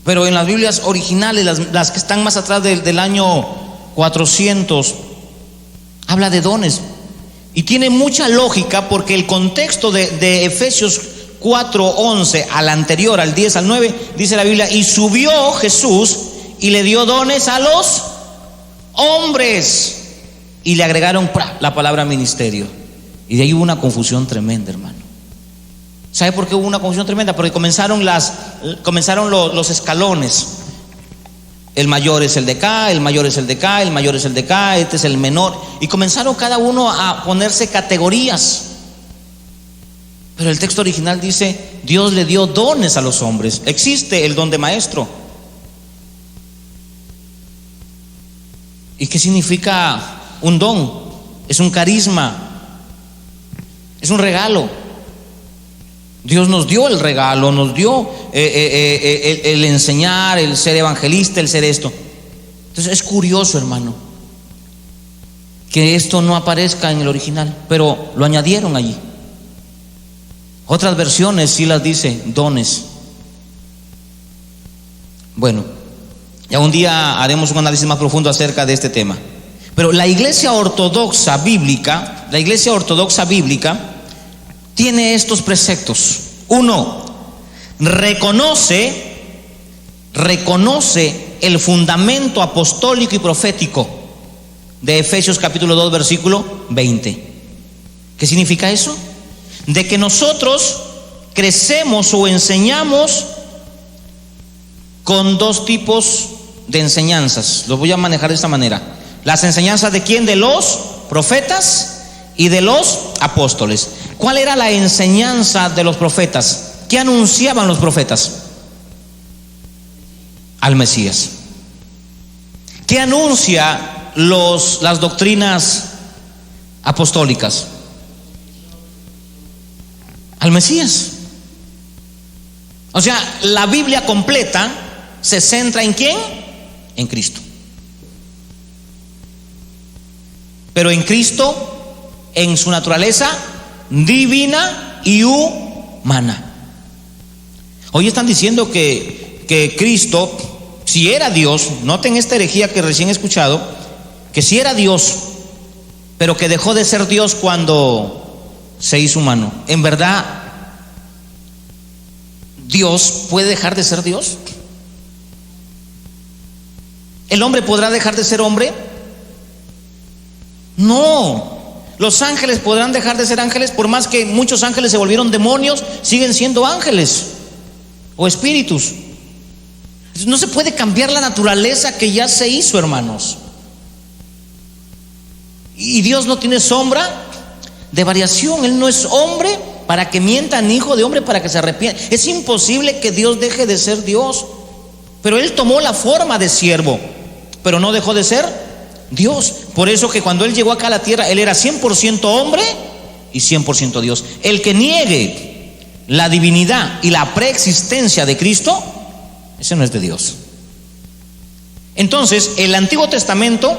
Pero en las Biblias originales, las que están más atrás del año 400, habla de dones. Y tiene mucha lógica, porque el contexto de Efesios 4:11 al anterior, al 10, al 9, dice la Biblia: y subió Jesús y le dio dones a los hombres, y le agregaron la palabra ministerio. Y de ahí hubo una confusión tremenda, hermano. ¿Sabe por qué hubo una confusión tremenda? Porque comenzaron los escalones. El mayor es el de acá, el mayor es el de acá, el mayor es el de acá, este es el menor. Y comenzaron cada uno a ponerse categorías. Pero el texto original dice: Dios le dio dones a los hombres. Existe el don de maestro. ¿Y qué significa un don? Es un carisma, es un regalo. Dios nos dio el regalo, nos dio el enseñar, el ser evangelista, el ser esto. Entonces es curioso, hermano, que esto no aparezca en el original, pero lo añadieron allí. Otras versiones sí las dice dones. Bueno, ya un día haremos un análisis más profundo acerca de este tema. Pero la Iglesia Ortodoxa Bíblica, tiene estos preceptos. 1, reconoce el fundamento apostólico y profético de Efesios capítulo 2 versículo 20. ¿Qué significa eso? De que nosotros crecemos o enseñamos con dos tipos de enseñanzas. Los voy a manejar de esta manera. Las enseñanzas de quién, de los profetas y de los apóstoles. ¿Cuál era la enseñanza de los profetas? ¿Qué anunciaban los profetas? Al Mesías. ¿Qué anuncia las doctrinas apostólicas? Al Mesías. O sea, la Biblia completa se centra ¿en quién? En Cristo. Pero en Cristo, en su naturaleza divina y humana. Hoy están diciendo que Cristo, si era Dios, noten esta herejía que recién he escuchado, que si era Dios, pero que dejó de ser Dios cuando se hizo humano. En verdad, ¿Dios puede dejar de ser Dios? ¿El hombre podrá dejar de ser hombre? No. ¿Los ángeles podrán dejar de ser ángeles? Por más que muchos ángeles se volvieron demonios, siguen siendo ángeles o espíritus. No se puede cambiar la naturaleza que ya se hizo, hermanos. Y Dios no tiene sombra de variación. Él no es hombre para que mienta, ni hijo de hombre para que se arrepienta. Es imposible que Dios deje de ser Dios. Pero Él tomó la forma de siervo, pero no dejó de ser Dios. Por eso que cuando Él llegó acá a la tierra, Él era 100% hombre y 100% Dios. El que niegue la divinidad y la preexistencia de Cristo, ese no es de Dios. Entonces, el Antiguo Testamento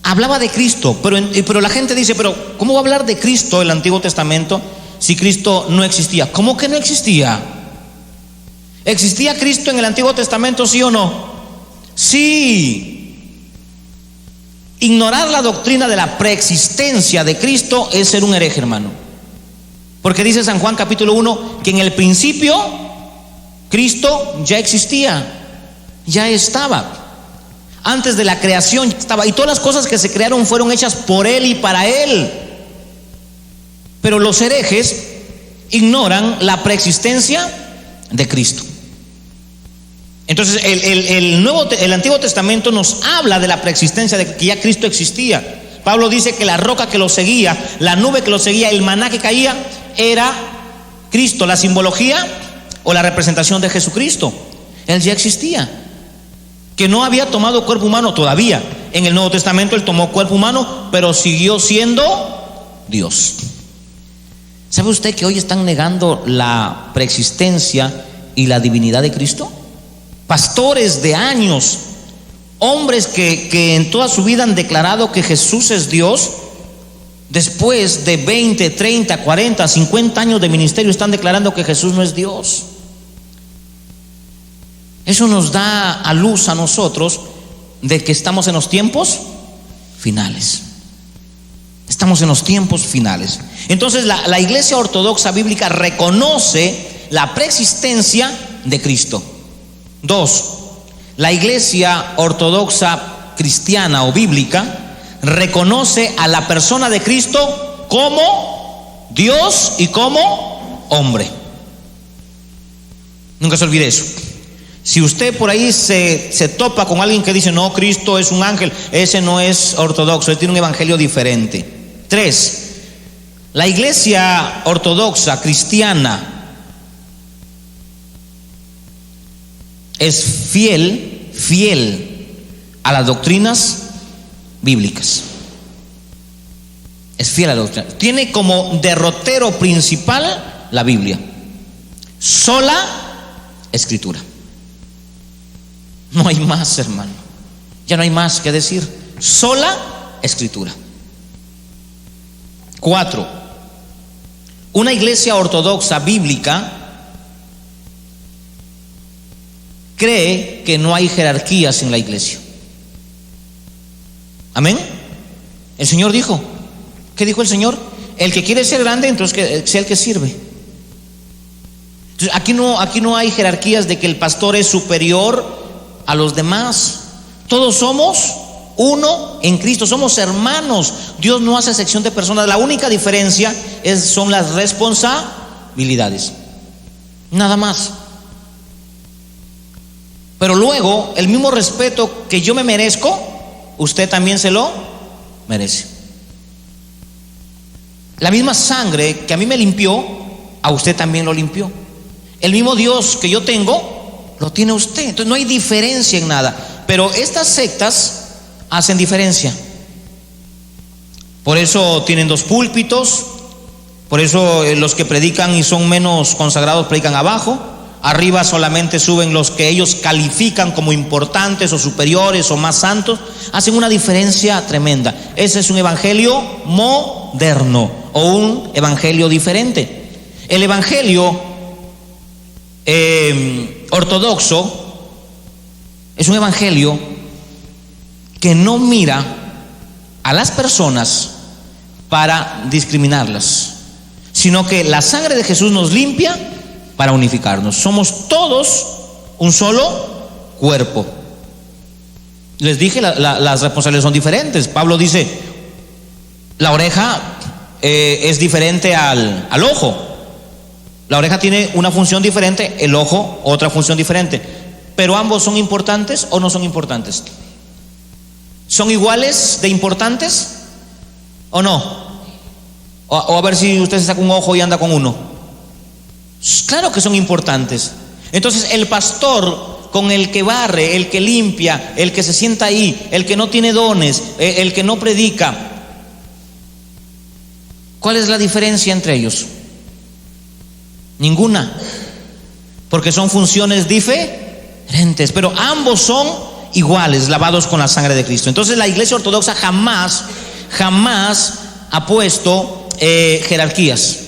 hablaba de Cristo, pero la gente dice, pero ¿cómo va a hablar de Cristo el Antiguo Testamento si Cristo no existía? ¿Cómo que no existía? ¿Existía Cristo en el Antiguo Testamento, sí o no? Sí. Ignorar la doctrina de la preexistencia de Cristo es ser un hereje, hermano. Porque dice San Juan capítulo 1 que en el principio Cristo ya existía, ya estaba. Antes de la creación ya estaba. Y todas las cosas que se crearon fueron hechas por Él y para Él. Pero los herejes ignoran la preexistencia de Cristo. Entonces el Antiguo Testamento nos habla de la preexistencia, de que ya Cristo existía. Pablo dice que la roca que lo seguía, la nube que lo seguía, el maná que caía, era Cristo, la simbología o la representación de Jesucristo. Él ya existía. Que no había tomado cuerpo humano todavía. En el Nuevo Testamento Él tomó cuerpo humano, pero siguió siendo Dios. ¿Sabe usted que hoy están negando la preexistencia y la divinidad de Cristo? Pastores de años, hombres que en toda su vida han declarado que Jesús es Dios, después de 20, 30, 40, 50 años de ministerio están declarando que Jesús no es Dios. Eso nos da a luz a nosotros de que estamos en los tiempos finales. Estamos en los tiempos finales. Entonces la Iglesia Ortodoxa Bíblica reconoce la preexistencia de Cristo. 2. La Iglesia Ortodoxa Cristiana o Bíblica reconoce a la persona de Cristo como Dios y como hombre. Nunca se olvide eso. Si usted por ahí se topa con alguien que dice, no, Cristo es un ángel, ese no es ortodoxo, él tiene un evangelio diferente. 3. La Iglesia Ortodoxa Cristiana es fiel a las doctrinas bíblicas. Es fiel a la doctrina. Tiene como derrotero principal la Biblia. Sola Escritura. No hay más, hermano. Ya no hay más que decir. Sola Escritura. 4. Una iglesia ortodoxa bíblica cree que no hay jerarquías en la iglesia. Amén. El Señor dijo, ¿qué dijo el Señor? El que quiere ser grande, entonces que sea el que sirve. Entonces, aquí no hay jerarquías de que el pastor es superior a los demás. Todos somos uno en Cristo, somos hermanos. Dios no hace sección de personas. La única diferencia son las responsabilidades. amabilidades. Nada más. Pero luego, el mismo respeto que yo me merezco, usted también se lo merece. La misma sangre que a mí me limpió, a usted también lo limpió. El mismo Dios que yo tengo, lo tiene usted. Entonces no hay diferencia en nada. Pero estas sectas hacen diferencia. Por eso tienen 2 púlpitos. Por eso los que predican y son menos consagrados predican abajo. Arriba solamente suben los que ellos califican como importantes o superiores o más santos. Hacen una diferencia tremenda. Ese es un evangelio moderno o un evangelio diferente. El evangelio ortodoxo es un evangelio que no mira a las personas para discriminarlas, sino que la sangre de Jesús nos limpia para unificarnos. Somos todos un solo cuerpo. Les dije, las responsabilidades son diferentes. Pablo dice, la oreja es diferente al ojo. La oreja tiene una función diferente, el ojo otra función diferente. Pero ambos son importantes o no son importantes. ¿Son iguales de importantes o no? O a ver si usted se saca un ojo y anda con uno. Claro que son importantes. Entonces el pastor con el que barre, el que limpia, el que se sienta ahí, el que no tiene dones, el que no predica, ¿cuál es la diferencia entre ellos? Ninguna, porque son funciones diferentes, pero ambos son iguales, lavados con la sangre de Cristo. Entonces la iglesia ortodoxa jamás ha puesto jerarquías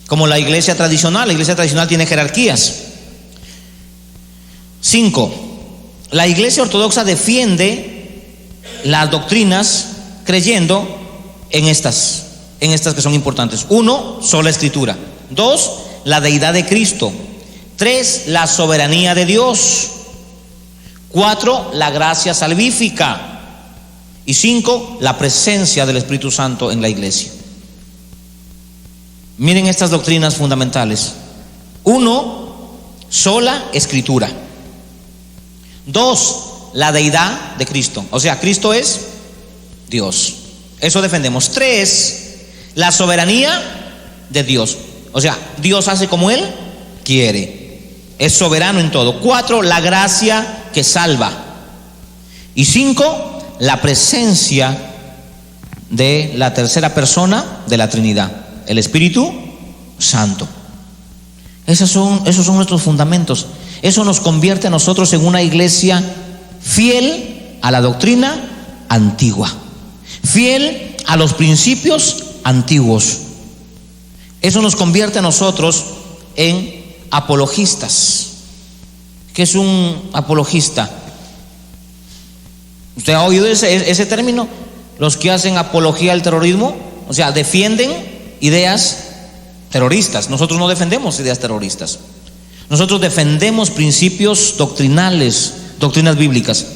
como la iglesia tradicional. La iglesia tradicional tiene jerarquías. 5. La iglesia ortodoxa defiende las doctrinas creyendo en estas que son importantes. 1, sola escritura. 2, la deidad de Cristo. 3, la soberanía de Dios. 4, la gracia salvífica. Y 5, la presencia del Espíritu Santo en la iglesia. Miren estas doctrinas fundamentales. 1, sola escritura. 2, la deidad de Cristo. O sea, Cristo es Dios. Eso defendemos. 3, la soberanía de Dios. O sea, Dios hace como Él quiere. Es soberano en todo. 4, la gracia que salva. Y 5, la presencia de la tercera persona de la Trinidad, el Espíritu Santo. Esos son nuestros fundamentos. Eso nos convierte a nosotros en una iglesia fiel a la doctrina antigua, fiel a los principios antiguos. Eso nos convierte a nosotros en apologistas. ¿Qué es un apologista? ¿Usted ha oído ese término? Los que hacen apología al terrorismo, o sea, defienden ideas terroristas. Nosotros no defendemos ideas terroristas. Nosotros defendemos principios doctrinales, doctrinas bíblicas.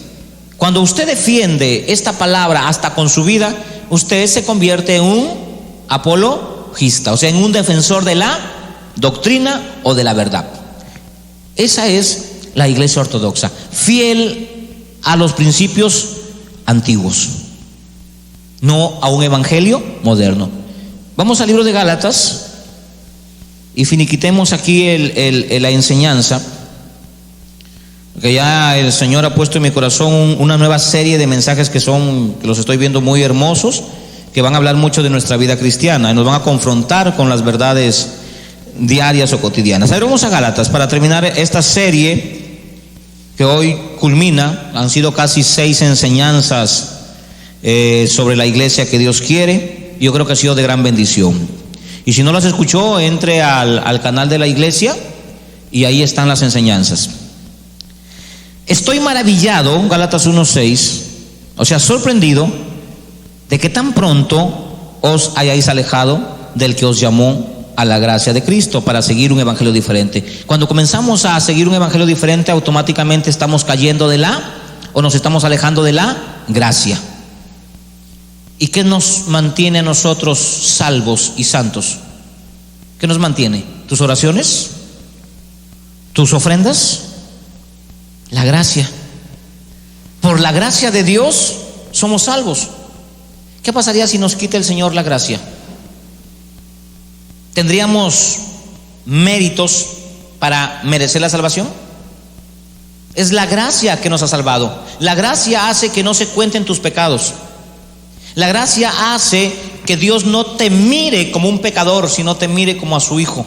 Cuando usted defiende esta palabra hasta con su vida, usted se convierte en un apologista, o sea, en un defensor de la doctrina o de la verdad. Esa es la iglesia ortodoxa, fiel a los principios antiguos, no a un evangelio moderno. Vamos al libro de Gálatas y finiquitemos aquí la enseñanza, que ya el Señor ha puesto en mi corazón una nueva serie de mensajes que los estoy viendo muy hermosos, que van a hablar mucho de nuestra vida cristiana y nos van a confrontar con las verdades diarias o cotidianas. A ver, vamos a Gálatas para terminar esta serie que hoy culmina. Han sido casi 6 enseñanzas sobre la iglesia que Dios quiere. Yo creo que ha sido de gran bendición. Y si no las escuchó, entre al canal de la iglesia y ahí están las enseñanzas. Estoy maravillado, Gálatas 1:6, o sea, sorprendido de que tan pronto os hayáis alejado del que os llamó a la gracia de Cristo para seguir un evangelio diferente. Cuando comenzamos a seguir un evangelio diferente, automáticamente estamos cayendo o nos estamos alejando de la gracia. ¿Y qué nos mantiene a nosotros salvos y santos? ¿Qué nos mantiene? ¿Tus oraciones? ¿Tus ofrendas? La gracia. Por la gracia de Dios somos salvos. ¿Qué pasaría si nos quita el Señor la gracia? ¿Tendríamos méritos para merecer la salvación? Es la gracia que nos ha salvado. La gracia hace que no se cuenten tus pecados. La gracia hace que Dios no te mire como un pecador, sino te mire como a su hijo.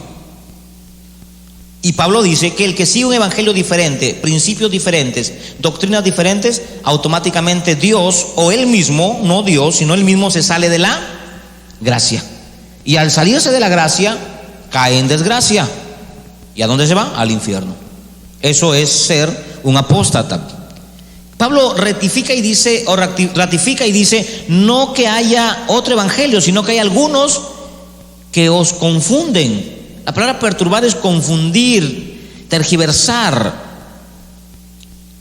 Y Pablo dice que el que sigue un evangelio diferente, principios diferentes, doctrinas diferentes, automáticamente Dios, o él mismo, no Dios, sino él mismo, se sale de la gracia. Y al salirse de la gracia, cae en desgracia. ¿Y a dónde se va? Al infierno. Eso es ser un apóstata. Pablo ratifica y dice, no que haya otro evangelio, sino que hay algunos que os confunden. La palabra perturbar es confundir, tergiversar.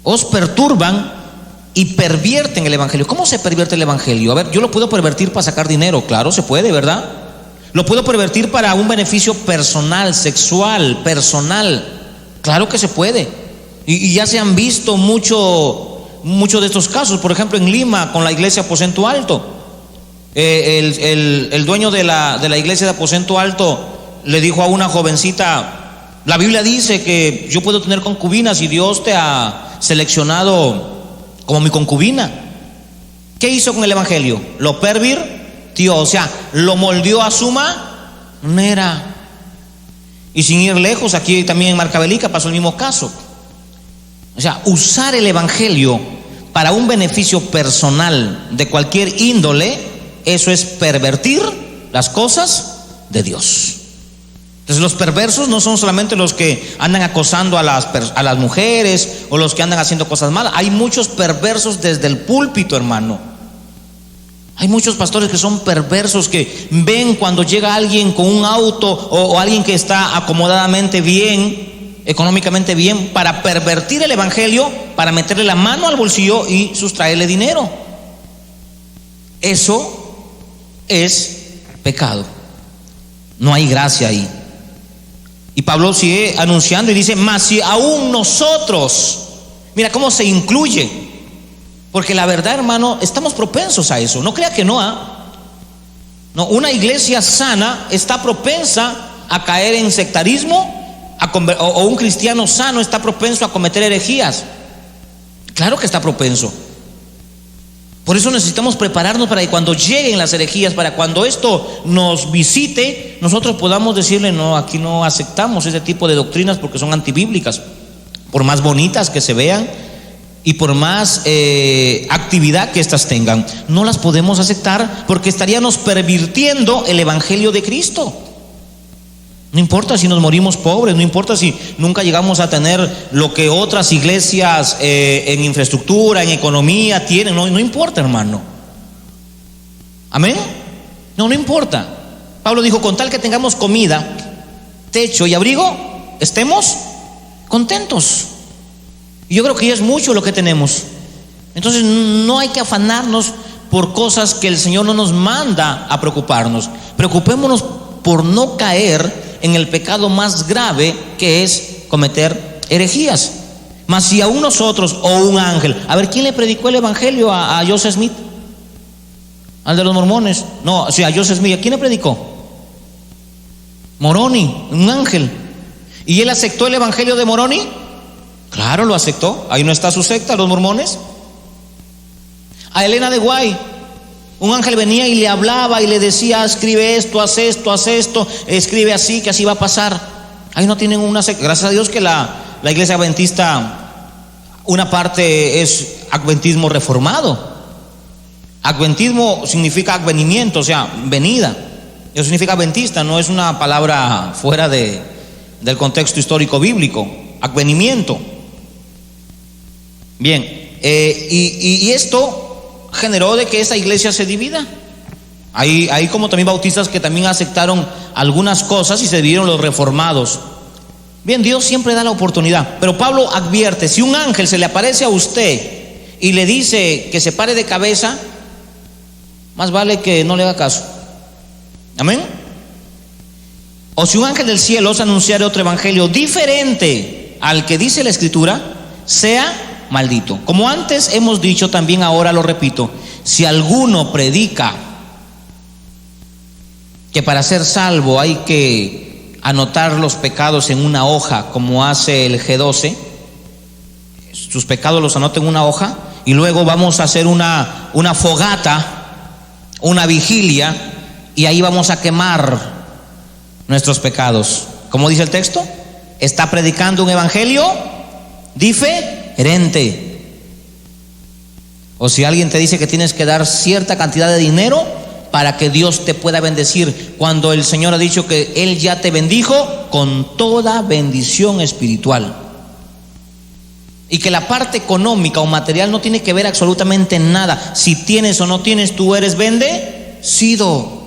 Os perturban y pervierten el evangelio. ¿Cómo se pervierte el evangelio? A ver, yo lo puedo pervertir para sacar dinero, claro, se puede, ¿verdad? Lo puedo pervertir para un beneficio personal, sexual, personal, claro que se puede. Y ya se han visto muchos de estos casos. Por ejemplo, en Lima, con la iglesia Aposento Alto, el dueño de la iglesia de Aposento Alto le dijo a una jovencita: la Biblia dice que yo puedo tener concubinas y Dios te ha seleccionado como mi concubina. ¿Qué hizo con el evangelio? Lo pervirtió, o sea, lo moldeó a su manera. Y sin ir lejos, aquí también en Marcabelica pasó el mismo caso. O sea, usar el evangelio para un beneficio personal de cualquier índole, eso es pervertir las cosas de Dios. Entonces, los perversos no son solamente los que andan acosando a las mujeres o los que andan haciendo cosas malas. Hay muchos perversos desde el púlpito, hermano. Hay muchos pastores que son perversos, que ven cuando llega alguien con un auto o alguien que está acomodadamente bien, económicamente bien, para pervertir el evangelio, para meterle la mano al bolsillo y sustraerle dinero. Eso es pecado. No hay gracia ahí. Y Pablo sigue anunciando y dice: mas si aún nosotros, mira cómo se incluye, porque la verdad, hermano, estamos propensos a eso. No crea que no, no, una iglesia sana está propensa a caer en sectarismo, o un cristiano sano está propenso a cometer herejías. Claro que está propenso. Por eso necesitamos prepararnos para que cuando lleguen las herejías, para cuando esto nos visite, nosotros podamos decirle: no, aquí no aceptamos ese tipo de doctrinas porque son antibíblicas. Por más bonitas que se vean y por más actividad que éstas tengan, no las podemos aceptar porque estaríamos pervirtiendo el evangelio de Cristo. No importa si nos morimos pobres, no importa si nunca llegamos a tener lo que otras iglesias en infraestructura, en economía tienen, no importa, hermano. Amén. No importa. Pablo dijo: con tal que tengamos comida, techo y abrigo, estemos contentos. Y yo creo que ya es mucho lo que tenemos. Entonces no hay que afanarnos por cosas que el Señor no nos manda a preocuparnos. Preocupémonos por no caer en el pecado más grave, que es cometer herejías. Mas si aún nosotros o un ángel, a ver, ¿quién le predicó el evangelio a Joseph Smith? ¿Al de los mormones? No, sí, a Joseph Smith. ¿A quién le predicó? Moroni, un ángel. ¿Y él aceptó el evangelio de Moroni? Claro, lo aceptó. Ahí no está su secta, los mormones. A Elena de White, un ángel venía y le hablaba y le decía: escribe esto, haz esto, escribe así, que así va a pasar. Ahí no tienen una secta. Gracias a Dios que la iglesia adventista, una parte es adventismo reformado. Adventismo significa advenimiento, o sea, venida. Eso significa adventista, no es una palabra fuera del contexto histórico bíblico. Advenimiento. Bien, y esto generó de que esa iglesia se divida. Hay como también bautistas que también aceptaron algunas cosas y se dividieron los reformados. Bien, Dios siempre da la oportunidad, pero Pablo advierte: si un ángel se le aparece a usted y le dice que se pare de cabeza, más vale que no le haga caso. Amén. o si un ángel del cielo os anunciare otro evangelio diferente al que dice la Escritura, sea maldito. Como antes hemos dicho, también ahora lo repito: si alguno predica que para ser salvo hay que anotar los pecados en una hoja, como hace el G12, sus pecados los anota en una hoja, y luego vamos a hacer una fogata, una vigilia, y ahí vamos a quemar nuestros pecados. ¿Cómo dice el texto? Está predicando un evangelio diferente. O si alguien te dice que tienes que dar cierta cantidad de dinero para que Dios te pueda bendecir, cuando el Señor ha dicho que Él ya te bendijo con toda bendición espiritual, y que la parte económica o material no tiene que ver absolutamente nada. Si tienes o no tienes, tú eres bendecido.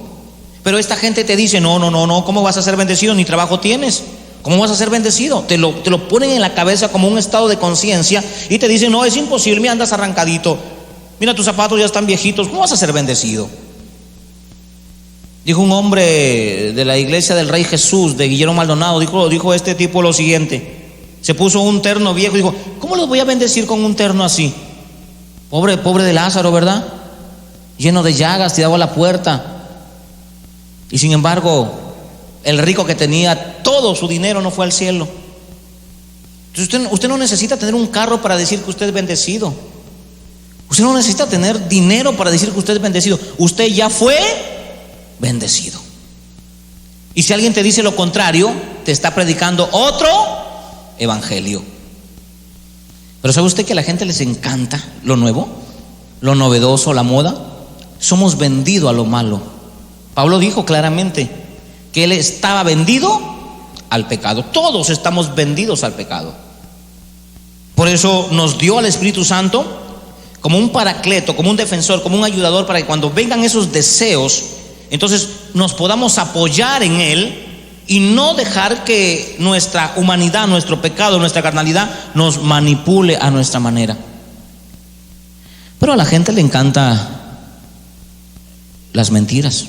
Pero esta gente te dice: no, ¿cómo vas a ser bendecido? Ni trabajo tienes. ¿Cómo vas a ser bendecido? Te lo ponen en la cabeza como un estado de conciencia y te dicen: no, es imposible, mira, andas arrancadito, mira, tus zapatos ya están viejitos, ¿cómo vas a ser bendecido? Dijo un hombre de la iglesia del Rey Jesús, de Guillermo Maldonado, dijo este tipo lo siguiente: se puso un terno viejo y dijo: ¿cómo los voy a bendecir con un terno así? Pobre de Lázaro, ¿verdad? Lleno de llagas, tirado a la puerta. Y sin embargo, el rico que tenía todo su dinero no fue al cielo. Entonces usted no necesita tener un carro para decir que usted es bendecido. Usted no necesita tener dinero para decir que usted es bendecido. Usted ya fue bendecido. Y si alguien te dice lo contrario, te está predicando otro evangelio. Pero ¿sabe usted que a la gente les encanta lo nuevo, lo novedoso, la moda? Somos vendidos a lo malo. Pablo dijo claramente que él estaba vendido al pecado. Todos estamos vendidos al pecado. Por eso nos dio al Espíritu Santo como un paracleto, como un defensor, como un ayudador, para que cuando vengan esos deseos, entonces nos podamos apoyar en él y no dejar que nuestra humanidad, nuestro pecado, nuestra carnalidad nos manipule a nuestra manera. Pero a la gente le encanta las mentiras.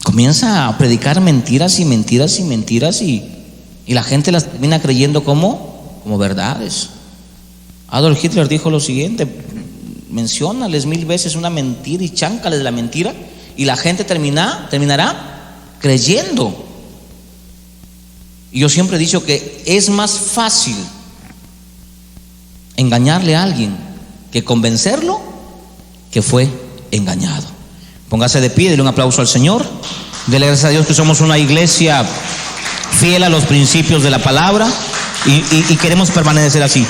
Comienza a predicar mentiras y mentiras y mentiras, y la gente las termina creyendo como verdades. Adolf Hitler dijo lo siguiente: menciónales 1000 veces una mentira y cháncales la mentira, y la gente terminará creyendo. Y yo siempre he dicho que es más fácil engañarle a alguien que convencerlo que fue engañado. Póngase de pie, dele un aplauso al Señor. Dele gracias a Dios que somos una iglesia fiel a los principios de la palabra y queremos permanecer así.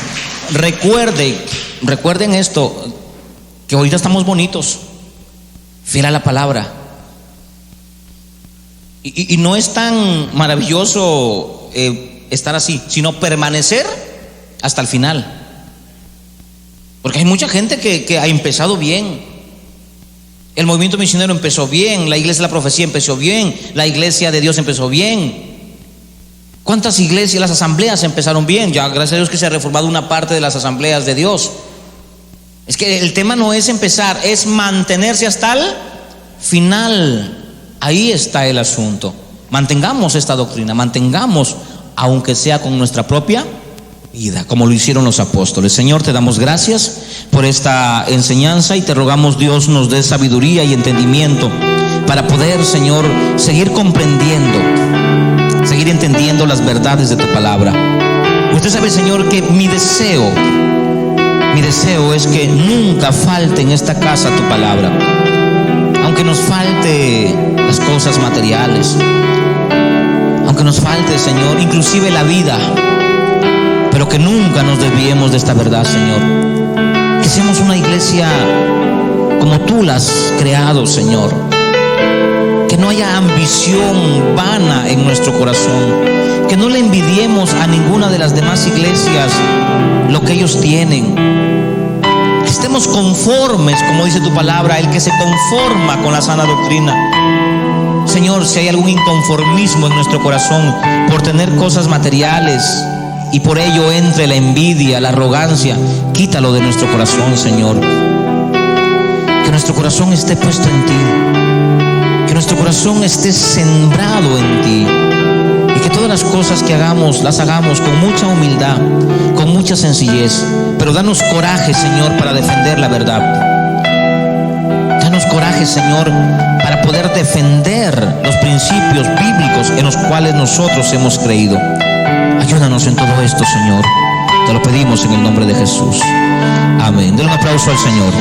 Recuerden esto, que ahorita estamos bonitos, fiel a la palabra. Y no es tan maravilloso estar así, sino permanecer hasta el final. Porque hay mucha gente que ha empezado bien. El movimiento misionero empezó bien, la iglesia de la profecía empezó bien, la iglesia de Dios empezó bien. ¿Cuántas iglesias, las asambleas empezaron bien? Ya gracias a Dios que se ha reformado una parte de las asambleas de Dios. Es que el tema no es empezar, es mantenerse hasta el final. Ahí está el asunto. Mantengamos esta doctrina, mantengamos, aunque sea con nuestra propia vida, como lo hicieron los apóstoles. Señor, te damos gracias por esta enseñanza y te rogamos, Dios, nos dé sabiduría y entendimiento para poder, Señor, seguir comprendiendo, seguir entendiendo las verdades de tu palabra. Usted sabe, Señor, que mi deseo es que nunca falte en esta casa tu palabra, aunque nos falte las cosas materiales, aunque nos falte, Señor, inclusive la vida, pero que nunca nos desviemos de esta verdad, Señor. Que seamos una iglesia como tú la has creado, Señor. Que no haya ambición vana en nuestro corazón. Que no le envidiemos a ninguna de las demás iglesias lo que ellos tienen. Que estemos conformes, como dice tu palabra, el que se conforma con la sana doctrina. Señor, si hay algún inconformismo en nuestro corazón por tener cosas materiales y por ello entre la envidia, la arrogancia, quítalo de nuestro corazón, Señor. Que nuestro corazón esté puesto en ti. Que nuestro corazón corazón esté sembrado en ti, y que todas las cosas que hagamos, las hagamos con mucha humildad, con mucha sencillez. Pero danos coraje, Señor, para defender la verdad. Danos coraje, Señor, para poder defender los principios bíblicos en los cuales nosotros hemos creído. Ayúdanos en todo esto, Señor. Te lo pedimos en el nombre de Jesús. Amén. Denle un aplauso al Señor.